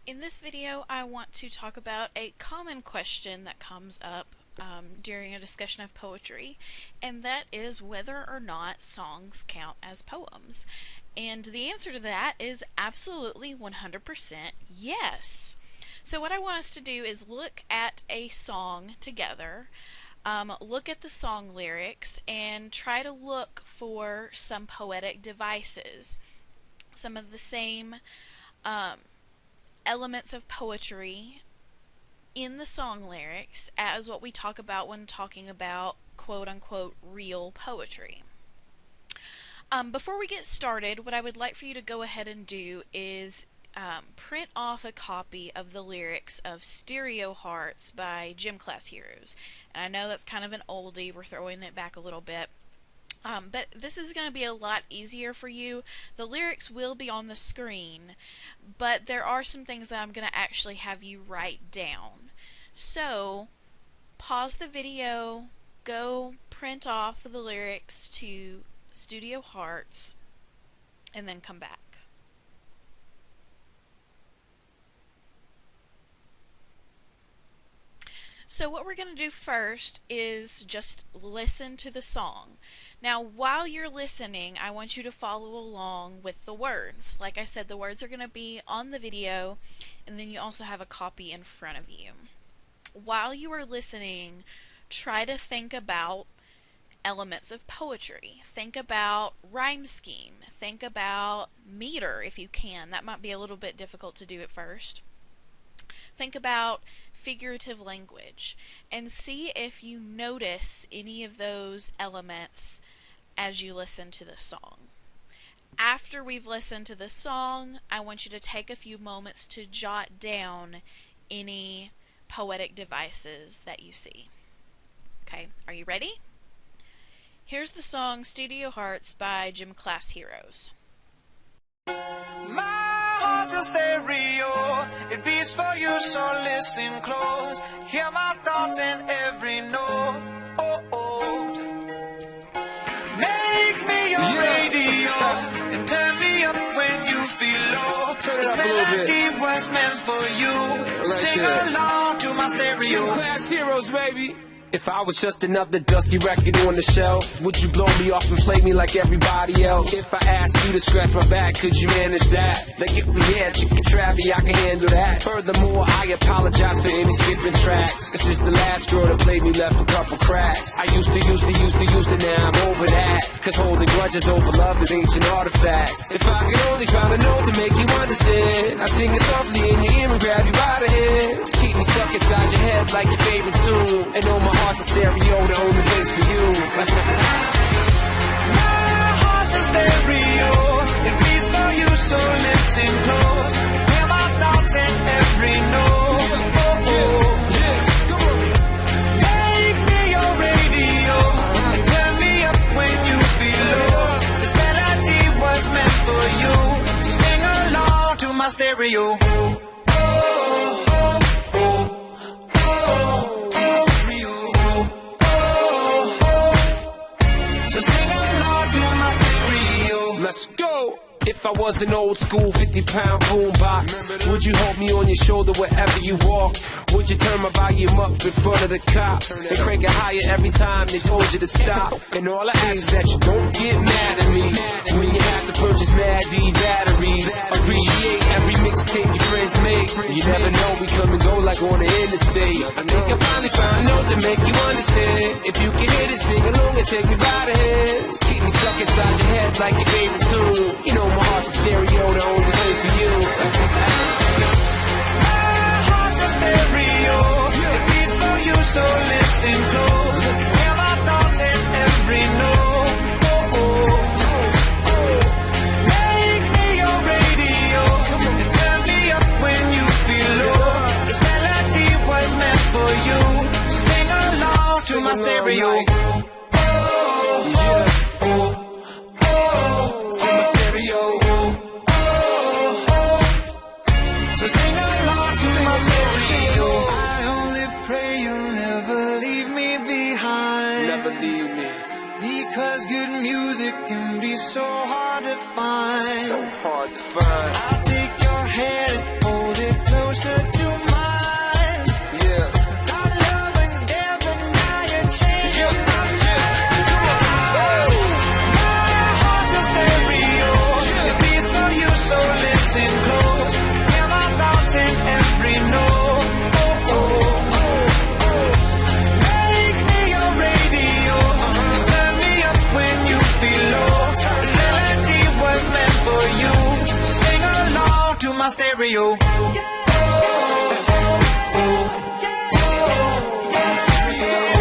In this video, I want to talk about a common question that comes up during a discussion of poetry, and that is whether or not songs count as poems. And the answer to that is absolutely 100% yes. So what I want us to do is look at a song together, look at the song lyrics, and try to look for some poetic devices. Some of the same elements of poetry in the song lyrics as what we talk about when talking about quote-unquote real poetry. Before we get started, what I would like for you to go ahead and do is print off a copy of the lyrics of Stereo Hearts by Gym Class Heroes. And I know that's kind of an oldie, we're throwing it back a little bit. But this is going to be a lot easier for you. The lyrics will be on the screen, but there are some things that I'm going to actually have you write down. So, pause the video, go print off the lyrics to Stereo Hearts, and then come back. So what we're going to do first is just listen to the song. Now, while you're listening, I want you to follow along with the words. Like I said, the words are going to be on the video, and then you also have a copy in front of you. While you are listening, try to think about elements of poetry. Think about rhyme scheme. Think about meter if you can. That might be a little bit difficult to do at first. Think about figurative language and see if you notice any of those elements as you listen to the song. After we've listened to the song, I want you to take a few moments to jot down any poetic devices that you see. Okay, are you ready? Here's the song Stereo Hearts by Gym Class Heroes. My heart's a stereo, it beats for you, so listen close. Hear my thoughts in every note. Oh, oh. Make me your radio and turn me up when you feel low. Turn it this up a little bit. melody was meant for you. Right Sing there. along to my stereo. Gym Class Heroes, baby. If I was just another dusty record on the shelf, would you blow me off and play me like everybody else? If I asked you to scratch my back, could you manage that? Like if we had chicken Travie, I can handle that. Furthermore, I apologize for any skipping tracks. This is the last girl that played me, left a couple cracks. I used to, now I'm over that. Cause holding grudges over love is ancient artifacts. If I could only find a note to make you understand, I sing it softly in your ear and grab you by the hands. Keep me stuck inside your head like your favorite tune. And know my heart's a stereo, the only place for you. My heart's a stereo, it beats for you, so listen close. Hear my thoughts in every note. Oh, oh. Make me your radio and turn me up when you feel low. This melody was meant for you, so sing along to my stereo. Let's go! If I was an old school 50-pound boombox, would you hold me on your shoulder wherever you walk? Would you turn my volume up in front of the cops and crank it higher every time they told you to stop? And all I ask is that you don't get mad at me when you have to purchase Mad D batteries. Appreciate every mixtape your friends make. You never know, we come and go like on the interstate. I think I finally found a note to make you understand. If you can hit it, sing along and take me by the hands. Keep me stuck inside your head like your favorite tune. You know my heart's a stereo, the only place for you. My heart's a stereo, it beats for you, so listen close. Hear my thoughts in every note. Oh, oh. Make me your radio and turn me up when you feel low. This melody was meant for you, so sing along to my stereo. So sing along to my stereo. I only pray you'll never leave me behind. Never leave me. Because good music can be so hard to find. So hard to find. I'll take your hand and hold it close. for you. So sing along to my stereo.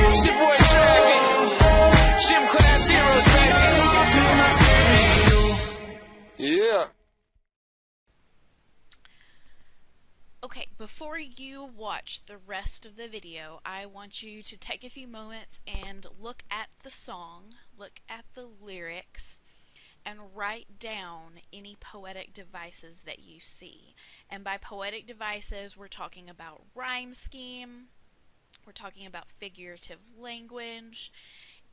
It's your boy Travis, Gym Class Heroes, baby. Yeah. Okay, before you watch the rest of the video, I want you to take a few moments and look at the song, look at the lyrics, and write down any poetic devices that you see. And by poetic devices, we're talking about rhyme scheme, we're talking about figurative language,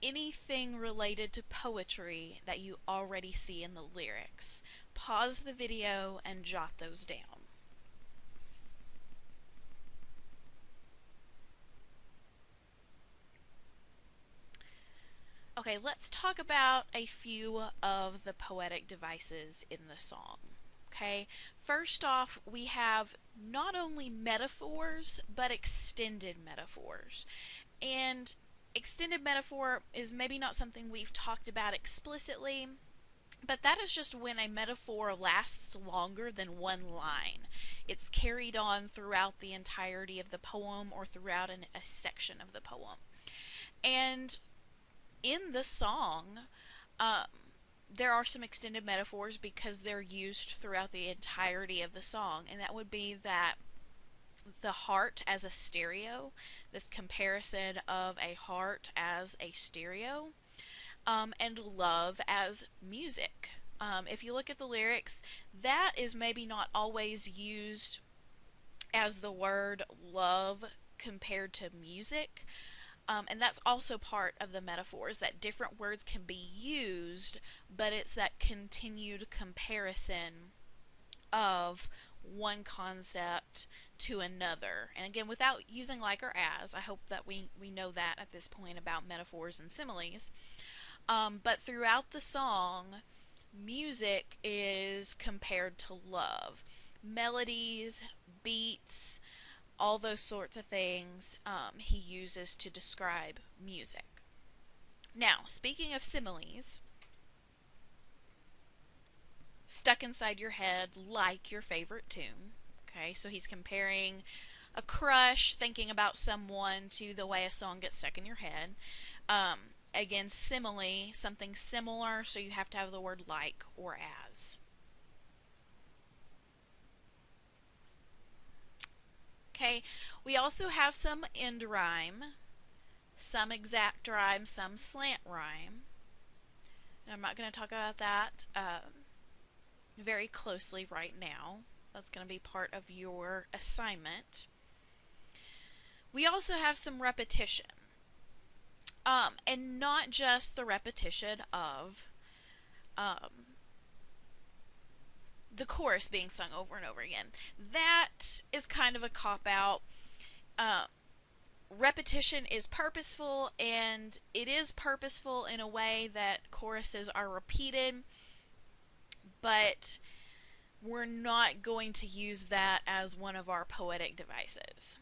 anything related to poetry that you already see in the lyrics. Pause the video and jot those down. Okay, let's talk about a few of the poetic devices in the song. Okay, first off, we have not only metaphors, but extended metaphors. And extended metaphor is maybe not something we've talked about explicitly, but that is just when a metaphor lasts longer than one line. It's carried on throughout the entirety of the poem or throughout a section of the poem. And in the song, there are some extended metaphors because they're used throughout the entirety of the song, and that would be that the heart as a stereo, this comparison of a heart as a stereo, and love as music. If you look at the lyrics, that is maybe not always used as the word love compared to music. And that's also part of the metaphors, that different words can be used, but it's that continued comparison of one concept to another. And again, without using like or as, I hope that we know that at this point about metaphors and similes. But throughout the song, music is compared to love. Melodies, beats, all those sorts of things he uses to describe music. Now, speaking of similes, stuck inside your head like your favorite tune. Okay, so he's comparing a crush, thinking about someone, to the way a song gets stuck in your head. Again, simile, something similar, so you have to have the word like or as. Okay, we also have some end rhyme, some exact rhyme, some slant rhyme. And I'm not going to talk about that very closely right now. That's going to be part of your assignment. We also have some repetition. And not just the repetition of the chorus being sung over and over again. That is kind of a cop-out. Repetition is purposeful, and it is purposeful in a way that choruses are repeated, but we're not going to use that as one of our poetic devices.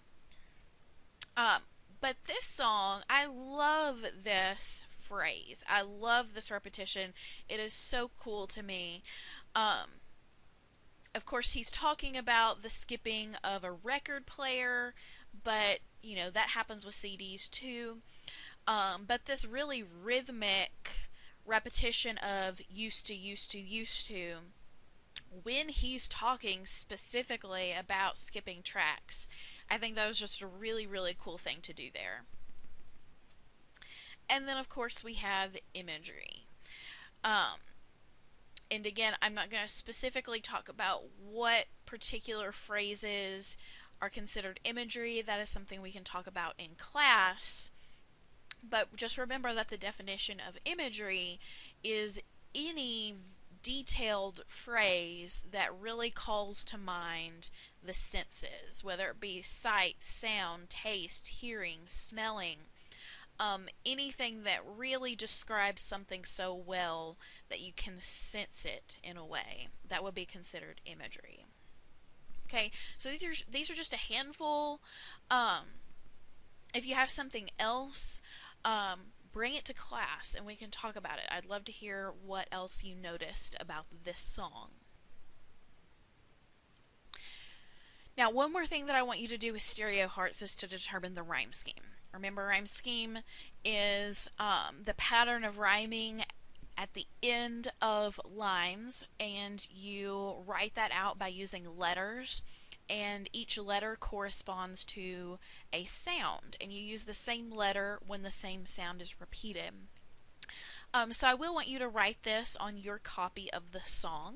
But this song, I love this phrase. I love this repetition. It is so cool to me. Of course, he's talking about the skipping of a record player, but, you know, that happens with CDs too. But this really rhythmic repetition of used to, used to, used to, when he's talking specifically about skipping tracks, I think that was just a really, really cool thing to do there. And then, of course, we have imagery. And again, I'm not going to specifically talk about what particular phrases are considered imagery. That is something we can talk about in class. But just remember that the definition of imagery is any detailed phrase that really calls to mind the senses, whether it be sight, sound, taste, hearing, smelling, anything that really describes something so well that you can sense it in a way. That would be considered imagery. Okay, so these are just a handful. If you have something else, bring it to class and we can talk about it. I'd love to hear what else you noticed about this song. Now, one more thing that I want you to do with Stereo Hearts is to determine the rhyme scheme. Remember, rhyme scheme is the pattern of rhyming at the end of lines, and you write that out by using letters, and each letter corresponds to a sound, and you use the same letter when the same sound is repeated. So I will want you to write this on your copy of the song.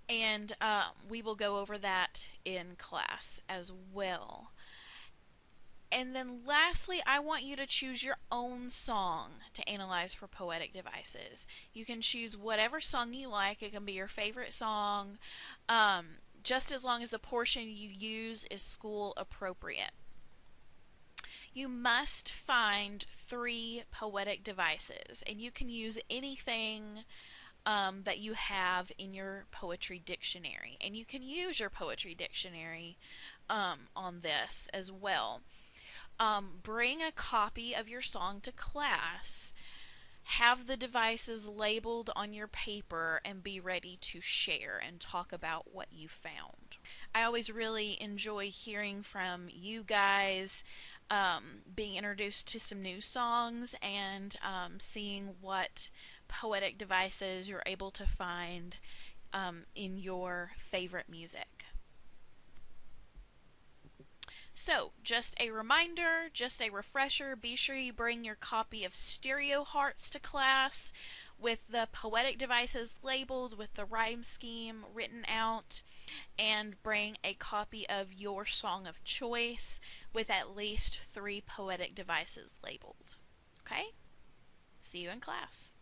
And we will go over that in class as well. And then lastly, I want you to choose your own song to analyze for poetic devices. You can choose whatever song you like. It can be your favorite song, just as long as the portion you use is school appropriate. You must find 3 poetic devices, and you can use anything that you have in your poetry dictionary. And you can use your poetry dictionary on this as well. Bring a copy of your song to class. Have the devices labeled on your paper and be ready to share and talk about what you found. I always really enjoy hearing from you guys, being introduced to some new songs, and seeing what poetic devices you're able to find in your favorite music. So, just a reminder, just a refresher, be sure you bring your copy of Stereo Hearts to class with the poetic devices labeled, with the rhyme scheme written out, and bring a copy of your song of choice with at least 3 poetic devices labeled. Okay? See you in class.